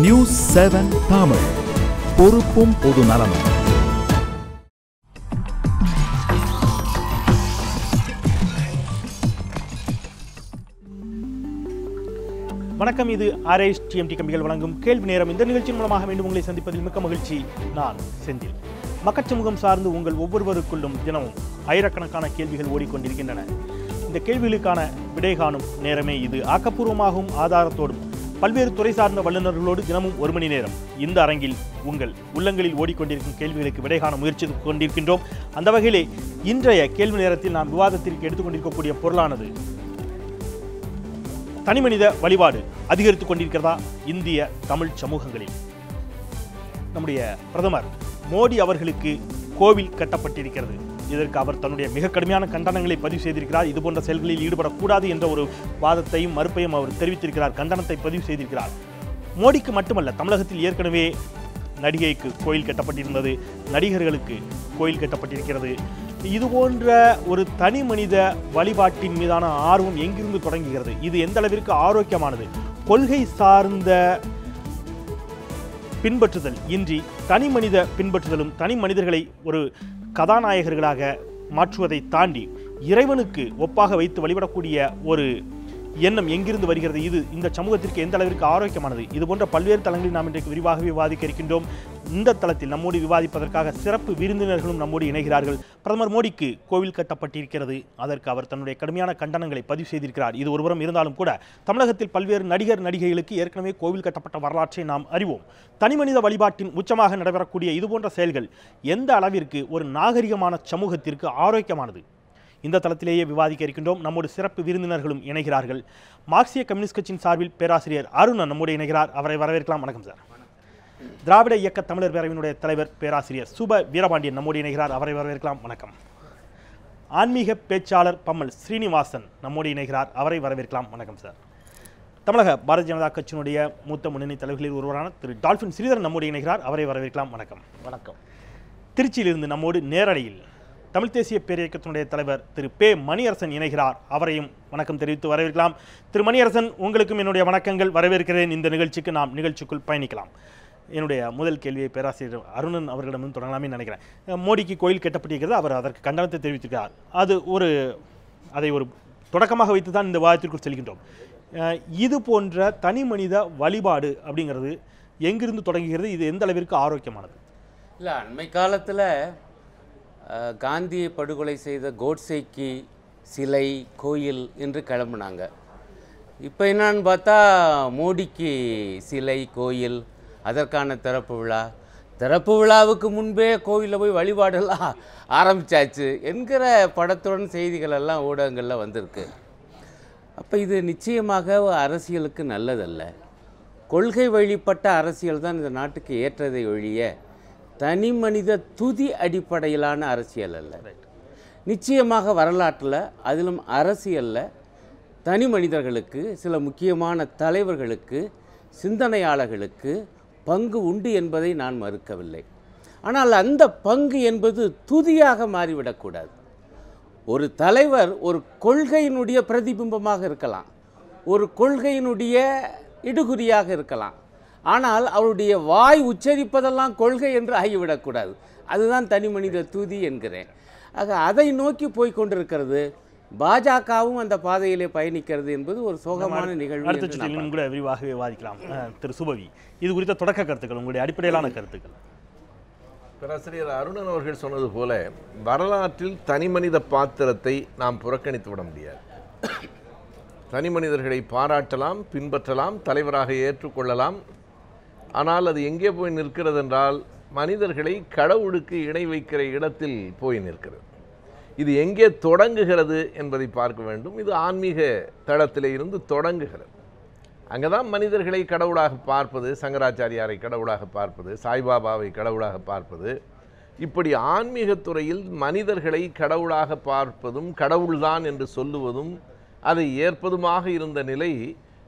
News 7 Tamil, பொறுப்பும் பொது நலமும். வணக்கம். இது RISTMT கம்பிகள் வழங்கும் கேள்வி நேரம். இந்த நிகழ்ச்சியின் மூலமாக மீண்டும் உங்களை சந்திப்பதில் மிக்க மகிழ்ச்சி. நான் செந்தில். மக்கட்சமூகம் சார்ந்து உங்கள் ஒவ்வொருவருக்குள்ளும் தினமும் ஆயிரக்கணக்கான கேள்விகள் ஓடிக்கொண்டிருக்கின்றன. இந்த கேள்விகளுக்கான விடை காணும் நேரமே இது. ஆக்கப்பூர்வமாகவும் ஆதாரத்தோடும் பல்வேறு துறை சார்ந்த வல்லுநர்களோடு தினமும் 1 மணி நேரம் இந்த அரங்கில் உங்கள் உள்ளங்களில் ஓடிக்கொண்டிருக்கும் கேள்விகளுக்கு விடை காண முயற்சி கொண்டிருக்கின்றோம். அந்த வகையிலே இன்றைய கேள்வி நேரத்தில் நாம் விவாதத்திற்கு எடுத்துக்கொண்டிருக்கக்கூடிய பொருளானது தனிமனித வழிபாடு அதிகரித்துக் கொண்டிருக்கிறதா இந்திய தமிழ் சமூகங்களில்? நம்முடைய பிரதமர் மோடி அவர்களுக்கு கோவில் கட்டப்பட்டிருக்கிறது. இதற்கு அவர் தன்னுடைய மிக கடுமையான கண்டனங்களை பதிவு செய்திருக்கிறார். இதுபோன்ற செயல்களில் ஈடுபடக்கூடாது என்ற ஒரு வாதத்தையும் மறுப்பையும் அவர் தெரிவித்திருக்கிறார். கண்டனத்தை பதிவு செய்திருக்கிறார். மோடிக்கு மட்டுமல்ல, தமிழகத்தில் ஏற்கனவே நடிகைக்கு கோயில் கட்டப்பட்டிருந்தது, நடிகர்களுக்கு கோயில் கட்டப்பட்டிருக்கிறது. இதுபோன்ற ஒரு தனி மனித வழிபாட்டின் மீதான ஆர்வம் எங்கிருந்து தொடங்குகிறது? இது எந்த அளவிற்கு ஆரோக்கியமானது? கொள்கை சார்ந்த பின்பற்றுதல் இன்றி தனி மனித பின்பற்றுதலும் தனி மனிதர்களை ஒரு கதாநாயகர்களாக மாற்றுவதை தாண்டி இறைவனுக்கு ஒப்பாக வைத்து வழிபடக்கூடிய ஒரு எண்ணம் எங்கிருந்து வருகிறது? இது இந்த சமூகத்திற்கு எந்த அளவிற்கு ஆரோக்கியமானது? இது போன்ற பல்வேறு தளங்களில் நாம் இன்றைக்கு விரிவாக விவாதிக்க இருக்கின்றோம். இந்த தளத்தில் நம்மோடு விவாதிப்பதற்காக சிறப்பு விருந்தினர்களும் நம்மோடு இணைகிறார்கள். பிரதமர் மோடிக்கு கோவில் கட்டப்பட்டிருக்கிறது. அதற்கு அவர் தன்னுடைய கடுமையான கண்டனங்களை பதிவு செய்திருக்கிறார். இது ஒருபுறம் இருந்தாலும் கூட தமிழகத்தில் பல்வேறு நடிகைகளுக்கு ஏற்கனவே கோவில் கட்டப்பட்ட வரலாற்றை நாம் அறிவோம். தனிமனித வழிபாட்டின் உச்சமாக நடைபெறக்கூடிய இதுபோன்ற செயல்கள் எந்த அளவிற்கு ஒரு நாகரிகமான சமூகத்திற்கு ஆரோக்கியமானது? இந்த தளத்திலேயே விவாதிக்க இருக்கின்றோம். நம்மோடு சிறப்பு விருந்தினர்களும் இணைகிறார்கள். மார்க்சிய கம்யூனிஸ்ட் கட்சியின் சார்பில் பேராசிரியர் அருணன் நம்மோடு இணைகிறார். அவரை வரவேற்கலாம். வணக்கம் சார். திராவிட இயக்க தமிழர் பேரவையினுடைய தலைவர் பேராசிரியர் சுப வீரபாண்டியன் நம்மோடு இணைகிறார். அவரை வரவேற்கலாம். வணக்கம். ஆன்மீக பேச்சாளர் பம்மல் ஸ்ரீனிவாசன் நம்மோடு இணைகிறார். அவரை வரவேற்கலாம். வணக்கம் சார். தமிழக பாரதிய ஜனதா கட்சியினுடைய மூத்த முன்னணி தலைவர்களில் ஒருவரான திரு டால்பின் ஸ்ரீதரன் நம்மோடு இணைகிறார். அவரை வரவேற்கலாம். வணக்கம். வணக்கம். திருச்சியிலிருந்து நம்மோடு நேரடியில் தமிழ் தேசிய பேரியக்கத்தினுடைய தலைவர் திரு பே மணியரசன் இணைகிறார். அவரையும் வணக்கம் தெரிவித்து வரவேற்கலாம். திரு மணியரசன், உங்களுக்கும் என்னுடைய வணக்கங்கள். வரவேற்கிறேன். இந்த நிகழ்ச்சிக்கு நாம் நிகழ்ச்சிக்குள் பயணிக்கலாம். என்னுடைய முதல் கேள்வியை பேராசிரியர் அருணன் அவர்களிடம் தொடங்கலாமே நினைக்கிறேன். மோடிக்கு கோயில் கட்டப்பட்டிருக்கிறது. அவர் அதற்கு கண்டனத்தை தெரிவித்திருக்கிறார். அதை ஒரு தொடக்கமாக வைத்து தான் இந்த விவாதத்திற்குள் செல்கின்றோம். இது போன்ற தனி மனித வழிபாடு அப்படிங்கிறது எங்கிருந்து தொடங்குகிறது? இது எந்த அளவிற்கு ஆரோக்கியமானது? இல்லை, அண்மை காலத்தில் காந்தியை படுகொலை செய்த கோட்சேக்கு சிலை, கோயில் என்று கிளம்புனாங்க. இப்போ என்னான்னு பார்த்தா மோடிக்கு சிலை, கோயில், அதற்கான திறப்பு விழாவுக்கு முன்பே கோவிலில் போய் வழிபாடெல்லாம் ஆரம்பித்தாச்சு என்கிற படத்துடன் செய்திகள் எல்லாம் ஊடகங்களில் வந்திருக்கு. அப்போ இது நிச்சயமாக அரசியலுக்கு நல்லதல்ல. கொள்கை வழிபட்ட அரசியல் தான் இந்த நாட்டுக்கு ஏற்றதை ஒழிய தனி மனித துதி அடிப்படையிலான அரசியல் அல்ல. நிச்சயமாக வரலாற்றில், அதிலும் அரசியலில் தனி மனிதர்களுக்கு, சில முக்கியமான தலைவர்களுக்கு, சிந்தனையாளர்களுக்கு பங்கு உண்டு என்பதை நான் மறுக்கவில்லை. ஆனால் அந்த பங்கு என்பது துதியாக மாறிவிடக்கூடாது. ஒரு தலைவர் ஒரு கொள்கையினுடைய பிரதிபிம்பமாக இருக்கலாம், ஒரு கொள்கையினுடைய இடுகுறியாக இருக்கலாம். ஆனால் அவருடைய வாய் உச்சரிப்பதெல்லாம் கொள்கை என்று ஆகிவிடக்கூடாது. அதுதான் தனி மனித துதி என்கிறேன். ஆக அதை நோக்கி போய்கொண்டிருக்கிறது. பாஜகவும் அந்த பாதையிலே பயணிக்கிறது என்பது ஒரு சோகமான நிகழ்வு. கூட விரிவாக விவாதிக்கலாம். திரு சுபவி, இது குறித்த தொடக்க கருத்துக்கள், உங்களுடைய அடிப்படையிலான கருத்துக்கள். பேராசிரியர் அருணன் அவர்கள் சொன்னது போல வரலாற்றில் தனி மனித பாத்திரத்தை நாம் புறக்கணித்து விட முடியாது. தனி மனிதர்களை பாராட்டலாம், பின்பற்றலாம், தலைவராக ஏற்றுக்கொள்ளலாம். ஆனால் அது எங்கே போய் நிற்கிறது என்றால் மனிதர்களை கடவுளுக்கு இணை வைக்கிற இடத்தில் போய் நிற்கிறது. இது எங்கே தொடங்குகிறது என்பதை பார்க்க வேண்டும். இது ஆன்மீக தளத்திலே இருந்து தொடங்குகிறது. அங்கே தான் மனிதர்களை கடவுளாக பார்ப்பது, சங்கராச்சாரியாரை கடவுளாக பார்ப்பது, சாய்பாபாவை கடவுளாக பார்ப்பது, இப்படி ஆன்மீகத்துறையில் மனிதர்களை கடவுளாக பார்ப்பதும் கடவுள்தான் என்று சொல்லுவதும் அதை ஏற்பதுமாக இருந்த நிலை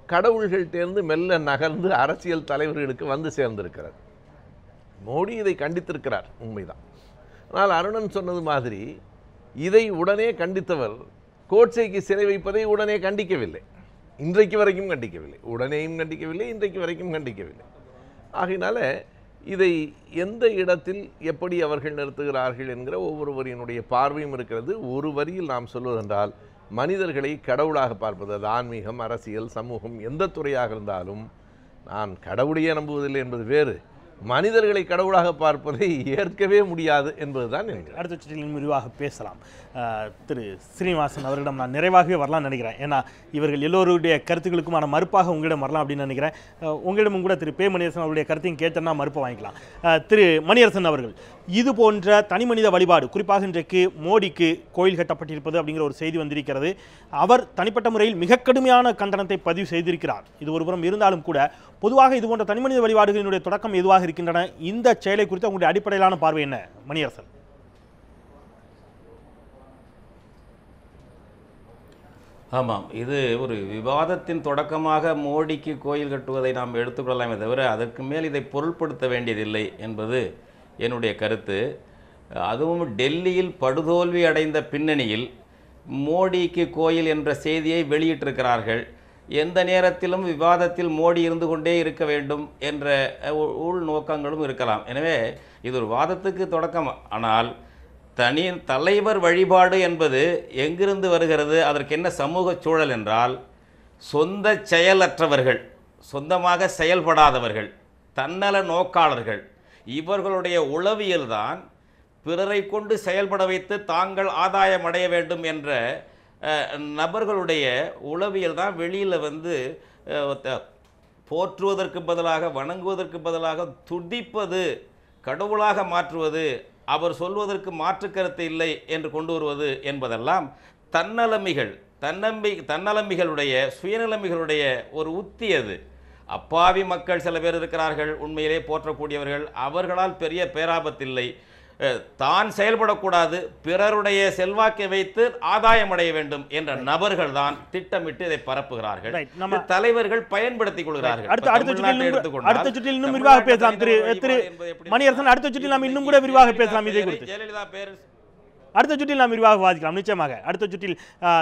கடவுள்கள்டேர்ந்து மெல்ல நகர்ந்து அரசியல் தலைவர்களுக்கு வந்து சேர்ந்திருக்கிறார். மோடி இதை கண்டித்திருக்கிறார், உண்மைதான். ஆனால் அருணன் சொன்னது மாதிரி இதை உடனே கண்டித்தவர் கோட்சேக்கு சிறை வைப்பதை உடனே கண்டிக்கவில்லை. இன்றைக்கு வரைக்கும் கண்டிக்கவில்லை. உடனேயும் கண்டிக்கவில்லை, இன்றைக்கு வரைக்கும் கண்டிக்கவில்லை. ஆகையினால இதை எந்த இடத்தில் எப்படி அவர்கள் நிறுத்துகிறார்கள் என்கிற ஒவ்வொருவரினுடைய பார்வையும் இருக்கிறது. ஒரு வரியில் நாம் சொல்வதென்றால், மனிதர்களை கடவுளாக பார்ப்பது, அது ஆன்மீகம், அரசியல், சமூகம், எந்த துறையாக இருந்தாலும், நான் கடவுளையே நம்புவதில்லை என்பது வேறு, மனிதர்களை கடவுளாக பார்ப்பதை ஏற்கவே முடியாது என்பதுதான். அடுத்த சுற்றிலும் விரிவாக பேசலாம். திரு ஸ்ரீனிவாசன் அவர்களிடம் நான் நிறைவாகவே வரலாம்னு நினைக்கிறேன். ஏன்னா இவர்கள் எல்லோருடைய கருத்துக்களுக்குமான மறுப்பாக உங்களிடம் வரலாம் அப்படின்னு நினைக்கிறேன். உங்களிடமும் கூட திரு மணியரசன் அவருடைய கருத்தையும் கேட்டேன்னா மறுப்பை வாங்கிக்கலாம். திரு மணியரசன் அவர்கள், இது போன்ற தனி மனித வழிபாடு, குறிப்பாக இன்றைக்கு மோடிக்கு கோயில் கட்டப்பட்டிருப்பது அப்படிங்கிற ஒரு செய்தி வந்திருக்கிறது. அவர் தனிப்பட்ட முறையில் மிக கடுமையான கண்டனத்தை பதிவு செய்திருக்கிறார். இது ஒருபுறம் இருந்தாலும் கூட பொதுவாக இது போன்ற தனிமனித வழிபாடுகளினுடைய தொடக்கம் எதுவாக இருக்கின்றன? இந்த செயலை குறித்து உங்களுடைய அடிப்படையிலான பார்வை என்ன மணியரசன்? ஆமாம், இது ஒரு விவாதத்தின் தொடக்கமாக மோடிக்கு கோயில் கட்டுவதை நாம் எடுத்துக்கொள்ளலாமே தவிர அதற்கு மேல் இதை பொருள்படுத்த வேண்டியதில்லை என்பது என்னுடைய கருத்து. அதுவும் டெல்லியில் படுதோல்வி அடைந்த பின்னணியில் மோடிக்கு கோயில் என்ற செய்தியை வெளியிட்டிருக்கிறார்கள். எந்த நேரத்திலும் விவாதத்தில் மோடி இருந்து கொண்டே இருக்க வேண்டும் என்ற உள் நோக்கங்களும் இருக்கலாம். எனவே இது ஒரு வாதத்துக்கு தொடக்கம். ஆனால் தலைவர் வழிபாடு என்பது எங்கிருந்து வருகிறது? அதற்கு என்ன சமூக சூழல் என்றால், சொந்த செயலற்றவர்கள், சொந்தமாக செயல்படாதவர்கள், தன்னல நோக்காளர்கள், இவர்களுடைய உளவியல்தான் பிறரை கொண்டு செயல்பட வைத்து தாங்கள் ஆதாயம் அடைய வேண்டும் என்ற நபர்களுடைய உளவியல் தான் வெளியில் வந்து போற்றுவதற்கு பதிலாக, வணங்குவதற்கு பதிலாக துடிப்பது, கடவுளாக மாற்றுவது, அவர் சொல்வதற்கு மாற்று கருத்து இல்லை என்று கொண்டு வருவது என்பதெல்லாம் தன்னலமிகளுடைய சுயநலமிகளுடைய ஒரு உத்தி. அது அப்பாவி மக்கள் சில பேர் இருக்கிறார்கள், உண்மையிலே போற்றக்கூடியவர்கள், அவர்களால் பெரிய பேராபத்தில்லை. தான் செயல்படக்கூடாது, பிறருடைய செல்வாக்கை வைத்து ஆதாயம் அடைய வேண்டும் என்ற நபர்கள் தான் திட்டமிட்டு இதை பரப்புகிறார்கள். தலைவர்கள் பயன்படுத்திக் கொள்கிறார்கள். அடுத்த சுற்றில் இன்னும் விரிவாக பேசலாம் திரு மணியரசன். அடுத்த சுற்றில் நாம் இன்னும் கூட விரிவாக பேசலாம் இதை குறித்து. ஜெயலலிதா பேர் அடுத்த சுற்றில் நாம் விரிவாக விவாதிக்கலாம். நிச்சயமாக அடுத்த சுற்றில்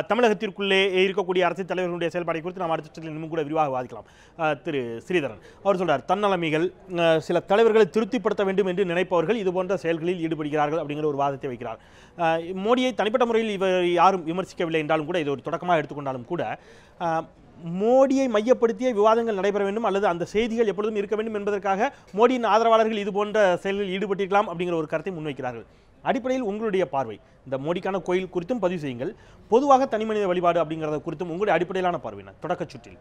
தமிழகத்திற்குள்ளே இருக்கக்கூடிய அரசியல் தலைவர்களுடைய செயல்பாடை குறித்து நாம் அடுத்த சுற்றில் இன்னும் கூட விரிவாக விவாதிக்கலாம். திரு ஸ்ரீதரன் அவர் சொல்றார், தன்னலமிகள் சில தலைவர்களை திருப்திப்படுத்த வேண்டும் என்று நினைப்பவர்கள் இது போன்ற செயல்களில் ஈடுபடுகிறார்கள் அப்படிங்கிற ஒரு வாதத்தை வைக்கிறார். மோடியை தனிப்பட்ட முறையில் இவர் யாரும் விமர்சிக்கவில்லை என்றாலும் கூட, இது ஒரு தொடக்கமாக எடுத்துக்கொண்டாலும் கூட, மோடியை மையப்படுத்திய விவாதங்கள் நடைபெற வேண்டும் அல்லது அந்த செய்திகள் எப்பொழுதும் இருக்க வேண்டும் என்பதற்காக மோடியின் ஆதரவாளர்கள் இது போன்ற செயல்களில் ஈடுபட்டிருக்கலாம் அப்படிங்கிற ஒரு கருத்தை முன்வைக்கிறார்கள். அடிப்படையில் உங்களுடைய பார்வை, இந்த மோடிக்கான கோயில் குறித்தும் பதிவு செய்யுங்கள், பொதுவாக தனிமனித வழிபாடு அப்படிங்கிறத குறித்தும் உங்களுடைய அடிப்படையிலான பார்வை என்ன தொடக்க சுற்றில்?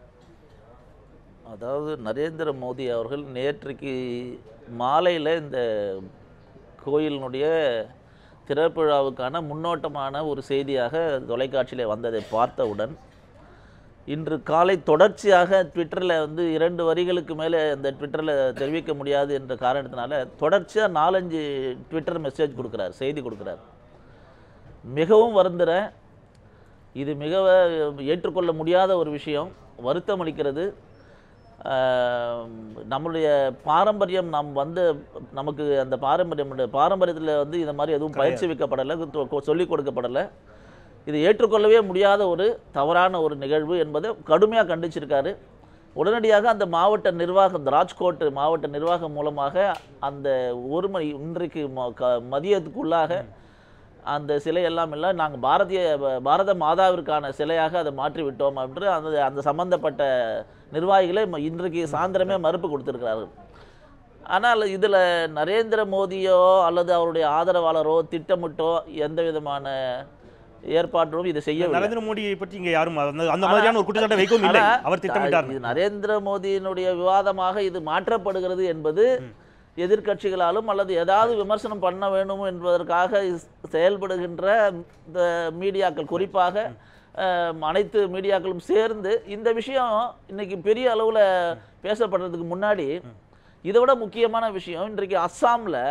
அதாவது நரேந்திர மோடி அவர்கள் நேற்றைக்கு மாலையில் இந்த கோயிலினுடைய திறப்புழாவுக்கான முன்னோட்டமான ஒரு செய்தியாக தொலைக்காட்சியில் வந்ததை பார்த்தவுடன், இன்று காலை தொடர்ச்சியாக ட்விட்டரில் வந்து 2 வரிகளுக்கு மேலே அந்த ட்விட்டரில் தெரிவிக்க முடியாது என்ற காரணத்தினால தொடர்ச்சியாக 4-5 ட்விட்டர் மெசேஜ் கொடுக்குறார், செய்தி கொடுக்குறார். மிகவும் வருந்துகிறேன். இது மிக ஏற்றுக்கொள்ள முடியாத ஒரு விஷயம், வருத்தம் அளிக்கிறது. நம்மளுடைய பாரம்பரியம், நமக்கு அந்த பாரம்பரியத்தில் வந்து இந்த மாதிரி எதுவும் பயிற்சிவிக்கப்படலை, சொல்லிக் கொடுக்கப்படலை. இது ஏற்றுக்கொள்ளவே முடியாத ஒரு தவறான ஒரு நிகழ்வு என்பதை கடுமையாக கண்டிச்சிருக்காரு. உடனடியாக அந்த மாவட்ட நிர்வாகம், ராஜ்கோட் மாவட்ட நிர்வாகம் மூலமாக அந்த இன்றைக்கு மதியத்துக்குள்ளாக அந்த சிலை எல்லாம் இல்லை, நாங்கள் பாரத மாதாவிற்கான சிலையாக அதை மாற்றிவிட்டோம் என்று அந்த சம்பந்தப்பட்ட நிர்வாகிகளை இன்றைக்கு சாயந்தரமே மறுப்பு கொடுத்திருக்கிறார்கள். ஆனால் இதில் நரேந்திர மோடியோ அல்லது அவருடைய ஆதரவாளரோ திட்டமிட்டோ எந்த விதமான ஏற்பாடும் இதை செய்ய நரேந்திர மோடியை பற்றி இங்கே யாரும் அந்த மாதிரியான ஒரு குற்றச்சாட்டை வைக்கவும் இல்லை. அவர் திட்டமிட்டார். நரேந்திர மோடியினுடைய விவாதமாக இது மாற்றப்படுகிறது என்பது எதிர்க்கட்சிகளாலும் அல்லது ஏதாவது விமர்சனம் பண்ண வேண்டும் என்பதற்காக செயல்படுகின்ற இந்த மீடியாக்கள், குறிப்பாக அனைத்து மீடியாக்களும் சேர்ந்து இந்த விஷயம் இன்னைக்கு பெரிய அளவில் பேசப்படுறதுக்கு முன்னாடி இதை விட முக்கியமான விஷயம், இன்றைக்கு அஸ்ஸாமில்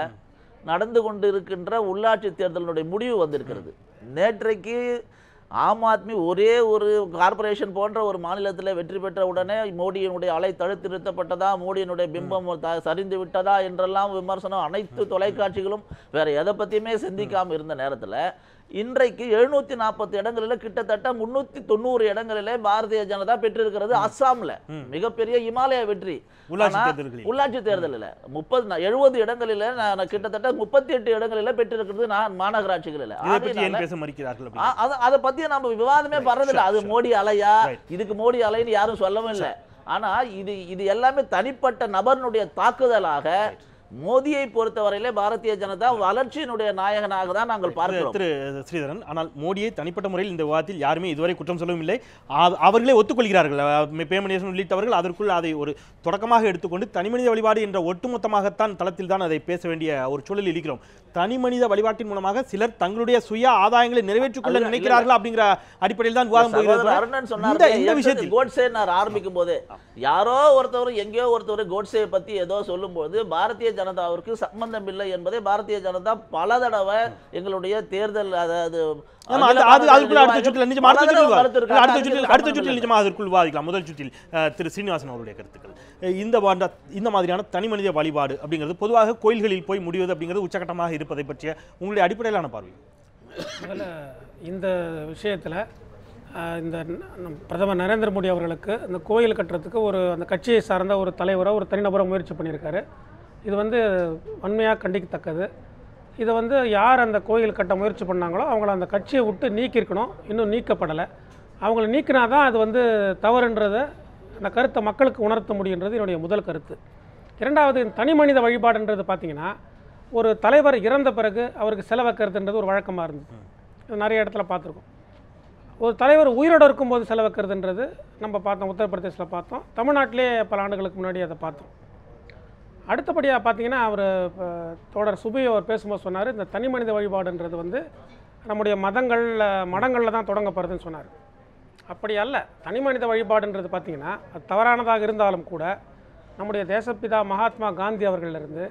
நடந்து கொண்டு இருக்கின்ற உள்ளாட்சி தேர்தலினுடைய முடிவு வந்திருக்கிறது. நேற்றைக்கு ஆம் ஆத்மி ஒரே ஒரு கார்பரேஷன் போன்ற ஒரு மாநிலத்தில் வெற்றி பெற்ற உடனே மோடியினுடைய அலை தடுத்து நிறுத்தப்பட்டதா, மோடியினுடைய பிம்பம் சரிந்து விட்டதா என்றெல்லாம் விமர்சனம் அனைத்து தொலைக்காட்சிகளும் வேற எதை பற்றியுமே சிந்திக்காமல் இருந்த நேரத்தில் இன்றைக்கு 740 இடங்களில் கிட்டத்தட்ட 390 இடங்களிலே பாரதிய ஜனதா பெற்றிருக்கிறது. அஸ்ஸாம்ல மிகப்பெரிய இமாலய வெற்றி. உள்ளாட்சி தேர்தலில் 70 இடங்களில் கிட்டத்தட்ட 38 இடங்களில் பெற்றிருக்கிறது மாநகராட்சிகளில். அதை பத்தி நம்ம விவாதமே பண்றதில்லை. அது மோடி அலையா, இதுக்கு மோடி அலைன்னு யாரும் சொல்லவும் இல்லை. ஆனா இது எல்லாமே தனிப்பட்ட நபர்னுடைய தாக்குதலாக மோடியை பொறுத்தவரையிலே பாரதிய ஜனதா வளர்ச்சியினுடைய நாயகனாக தான் நாங்கள் பார்க்கிறோம். திரு ஸ்ரீதரன், ஆனால் மோடியை தனிப்பட்ட முறையில் இந்த விவாதத்தில் யாருமே இதுவரை குற்றம் சொல்லவும் இல்லை. அவர்களே ஒத்துக்கொள்கிறார்கள். பேமணியேசன் உள்ளிட்டவர்கள் அதற்குள் அதை ஒரு தொடக்கமாக எடுத்துக்கொண்டு தனிமனித வழிபாடு என்ற ஒட்டுமொத்தமாகத்தான் தளத்தில் தான் அதை பேச வேண்டிய ஒரு சூழலில் இருக்கிறோம். தனிமனித வழிபாட்டின் மூலமாக சிலர் தங்களுடைய சுய ஆதாயங்களை நிறைவேற்றிக் கொள்ள நினைக்கிறார்கள் அப்படிங்கிற அடிப்படையில் தான் விவாதம் போகிறது. கோட்சே ஆரம்பிக்கும் போது யாரோ ஒருத்தவர் எங்கேயோ ஒருத்தவர் கோட்சே பத்தி ஏதோ சொல்லும் போது பாரதிய ஜனதாவிற்கு சம்பந்தம் இல்லை என்பதை பாரதிய ஜனதா பல தடவை எங்களுடைய தேர்தல் அடுத்த சுற்றில் நிஜமாக அதற்குள் விவாதிக்கலாம். முதல் சுற்றில் திரு ஸ்ரீனிவாசன் அவருடைய கருத்துக்கள். இந்த மாதிரியான தனிமனித வழிபாடு அப்படிங்கிறது பொதுவாக கோயில்களில் போய் முடிவது அப்படிங்கிறது உச்சகட்டமாக இருப்பதை பற்றிய உங்களுடைய அடிப்படையிலான பார்வை. முதல்ல இந்த விஷயத்தில் இந்த பிரதமர் நரேந்திர மோடி அவர்களுக்கு இந்த கோயில் கட்டுறதுக்கு அந்த கட்சியை சார்ந்த ஒரு தலைவரை ஒரு தனிநபரை முயற்சி பண்ணியிருக்காரு. இது வன்மையாக கண்டிக்கத்தக்கது. இதை யார் அந்த கோயில் கட்ட முயற்சி பண்ணாங்களோ அவங்கள அந்த கட்சியை விட்டு நீக்கியிருக்கணும். இன்னும் நீக்கப்படலை. அவங்கள நீக்கினா தான் அது தவறுன்றதை அந்த கருத்தை மக்களுக்கு உணர்த்த முடியுன்றது என்னுடைய முதல் கருத்து. இரண்டாவது, தனி மனித வழிபாடுன்றது பார்த்திங்கன்னா ஒரு தலைவர் இறந்த பிறகு அவருக்கு செலவைக்கிறதுன்றது ஒரு வழக்கமாக இருந்தது. இது நிறைய இடத்துல பார்த்துருக்கோம். ஒரு தலைவர் உயிரோடு இருக்கும்போது செலவைக்கிறதுன்றது நம்ம பார்த்தோம், உத்தரப்பிரதேசில் பார்த்தோம், தமிழ்நாட்டிலே பல ஆண்டுகளுக்கு முன்னாடி அதை பார்த்தோம். அடுத்தபடியாக பார்த்தீங்கன்னா அவர் தோழர் சுபி அவர் பேசும்போது சொன்னார், இந்த தனி மனித வழிபாடுன்றது நம்முடைய மடங்களில் தான் தொடங்கப்படுறதுன்னு சொன்னார். அப்படி அல்ல. தனி மனித வழிபாடுன்றது பார்த்திங்கன்னா அது தவறானதாக இருந்தாலும் கூட நம்முடைய தேசப்பிதா மகாத்மா காந்தி அவர்களிலிருந்து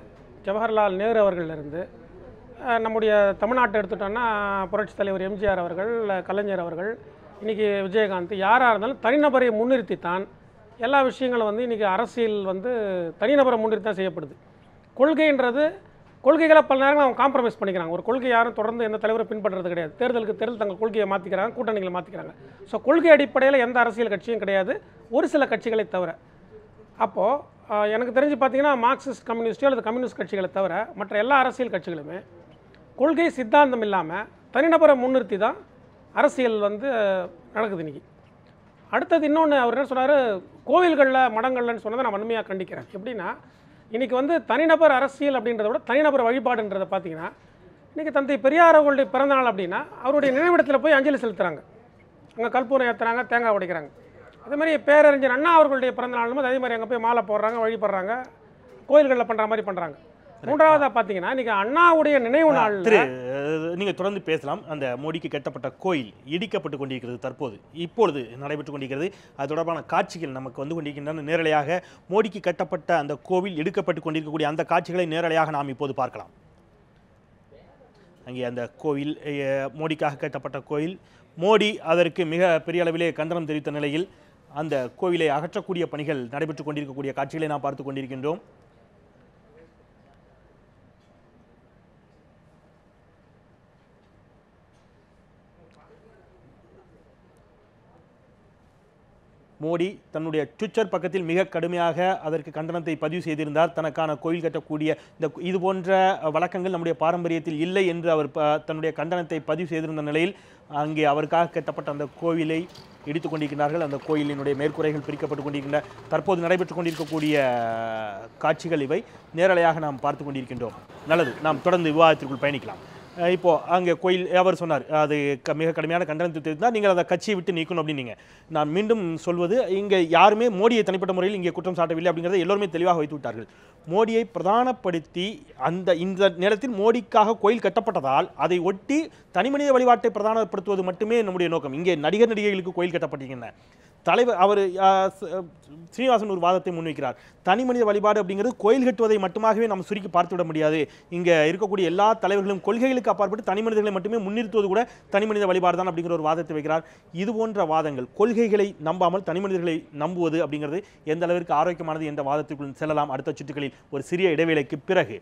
ஜவஹர்லால் நேரு அவர்களிலிருந்து நம்முடைய தமிழ்நாட்டை எடுத்துட்டோன்னா புரட்சித் தலைவர் எம்ஜிஆர் அவர்கள், கலைஞர் அவர்கள், இன்றைக்கி விஜயகாந்த், யாராக இருந்தாலும் தனிநபரை முன்னிறுத்தித்தான் எல்லா விஷயங்களும் இன்றைக்கி அரசியல் தனிநபரை முன்னிறுத்தி தான் செய்யப்படுது. கொள்கைகளை பல நேரங்கள் அவங்க காம்ப்ரமைஸ் பண்ணிக்கிறாங்க. ஒரு கொள்கை யாரும் தொடர்ந்து எந்த தலைவரை பின்பற்றுறது கிடையாது. தேர்தல் தங்கள் கொள்கையை மாற்றிக்கிறாங்க, கூட்டணிகளை மாற்றிக்கிறாங்க. ஸோ கொள்கை அடிப்படையில் எந்த அரசியல் கட்சியும் கிடையாது, ஒரு சில கட்சிகளை தவிர. அப்போது எனக்கு தெரிஞ்சு பார்த்தீங்கன்னா மார்க்சிஸ்ட் கம்யூனிஸ்டோ அல்லது கம்யூனிஸ்ட் கட்சிகளை தவிர மற்ற எல்லா அரசியல் கட்சிகளுமே கொள்கை சித்தாந்தம் இல்லாமல் தனிநபரை முன்னிறுத்தி தான் அரசியல் நடக்குது இன்றைக்கி. அடுத்தது இன்னொன்று அவர் என்ன சொன்னார், கோவில்களில் மடங்கள்லன்னு சொன்னதை நான் வன்மையாக கண்டிக்கிறேன். எப்படின்னா இன்றைக்கி தனிநபர் அரசியல் அப்படின்றத விட தனிநபர் வழிபாடுன்றதை பார்த்தீங்கன்னா இன்றைக்கி தந்தை பெரியார் அவர்களுடைய பிறந்தநாள் அப்படின்னா அவருடைய நினைவிடத்தில் போய் அஞ்சலி செலுத்துகிறாங்க, அங்கே கற்பூரம் ஏற்றுறாங்க, தேங்காய் உடைக்கிறாங்க. அதேமாதிரி பேரறிஞர் அண்ணா அவர்களுடைய பிறந்தநாளும் அதே மாதிரி அங்கே போய் மாலை போடுறாங்க, வழிபடுறாங்க, கோயில்களில் பண்ணுற மாதிரி பண்ணுறாங்க. மூன்றாவதாக பார்த்தீங்கன்னா இன்றைக்கி அண்ணாவுடைய நினைவு நாள். நீங்கள் தொடர்ந்து பேசலாம். அந்த மோடிக்கு கட்டப்பட்ட கோயில் இடிக்கப்பட்டு கொண்டிருக்கிறது, இப்பொழுது நடைபெற்று கொண்டிருக்கிறது. அது தொடர்பான காட்சிகள் நமக்கு கொண்டிருக்கின்றன. நேரலையாக மோடிக்கு கட்டப்பட்ட அந்த கோவில் இடிக்கப்பட்டு கொண்டிருக்கக்கூடிய அந்த காட்சிகளை நேரலையாக நாம் இப்போது பார்க்கலாம். அங்கே அந்த கோவில் மோடிக்காக கட்டப்பட்ட கோயில், மோடி அதற்கு மிக பெரிய அளவிலே கண்டனம் தெரிவித்த நிலையில் அந்த கோவிலை அகற்றக்கூடிய பணிகள் நடைபெற்று கொண்டிருக்கக்கூடிய காட்சிகளை நாம் பார்த்து கொண்டிருக்கின்றோம். மோடி தன்னுடைய ட்விட்டர் பக்கத்தில் மிக கடுமையாக அதற்கு கண்டனத்தை பதிவு செய்திருந்தார். தனக்கான கோயில் கட்டக்கூடிய இது போன்ற வழக்கங்கள் நம்முடைய பாரம்பரியத்தில் இல்லை என்று அவர் தன்னுடைய கண்டனத்தை பதிவு செய்திருந்த நிலையில் அங்கே அவருக்காக கட்டப்பட்ட அந்த கோவிலை இடித்துக் கொண்டிருக்கிறார்கள். அந்த கோயிலினுடைய மேற்கூரைகள் பிரிக்கப்பட்டு கொண்டிருக்கின்ற தற்போது நடைபெற்றுக் கொண்டிருக்கக்கூடிய காட்சிகள் இவை நேரலையாக நாம் பார்த்து கொண்டிருக்கின்றோம். நல்லது, நாம் தொடர்ந்து விவாதத்திற்குள் பயணிக்கலாம். இப்போது அங்கே கோயில் அவர் சொன்னார், அது மிக கடுமையான கண்டனத்தை தெரிவித்தால் நீங்கள் அதை கட்சியை விட்டு நீக்கணும் அப்படின்னு. நான் மீண்டும் சொல்வது, இங்கே யாருமே மோடியை தனிப்பட்ட முறையில் இங்கே குற்றம் சாட்டவில்லை அப்படிங்கிறத எல்லோருமே தெளிவாக வைத்து விட்டார்கள். மோடியை பிரதானப்படுத்தி இந்த நேரத்தில் மோடிக்காக கோயில் கட்டப்பட்டதால் அதை ஒட்டி தனிமனித வழிபாட்டை பிரதானப்படுத்துவது மட்டுமே நம்முடைய நோக்கம். இங்கே நடிகர்களுக்கு கோயில் கட்டப்பட்டிருக்கின்றன. தலைவர் அவர் ஸ்ரீனிவாசன் ஒரு வாதத்தை முன்வைக்கிறார். தனி மனித வழிபாடு அப்படிங்கிறது கோயில் கட்டுவதை மட்டுமாகவே நம்ம சுருக்கி பார்த்துவிட முடியாது. இங்கே இருக்கக்கூடிய எல்லா தலைவர்களும் கொள்கைகளுக்கு அப்பாற்பட்டு தனி மனிதர்களை மட்டுமே முன்னிறுத்துவது கூட தனி மனித வழிபாடு தான் அப்படிங்கிற ஒரு வாதத்தை வைக்கிறார். இது போன்ற வாதங்கள், கொள்கைகளை நம்பாமல் தனி மனிதர்களை நம்புவது அப்படிங்கிறது எந்த அளவிற்கு ஆரோக்கியமானது என்ற வாதத்திற்குள் செல்லலாம் அடுத்த சுற்றுகளில் ஒரு சிறிய இடைவேளைக்கு பிறகு.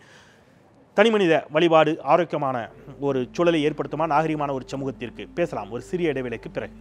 தனிமனித வழிபாடு ஆரோக்கியமான ஒரு சூழலை ஏற்படுத்துமா நாகரிகமான ஒரு சமூகத்திற்கு? பேசலாம் ஒரு சிறிய இடைவேளைக்கு பிறகு.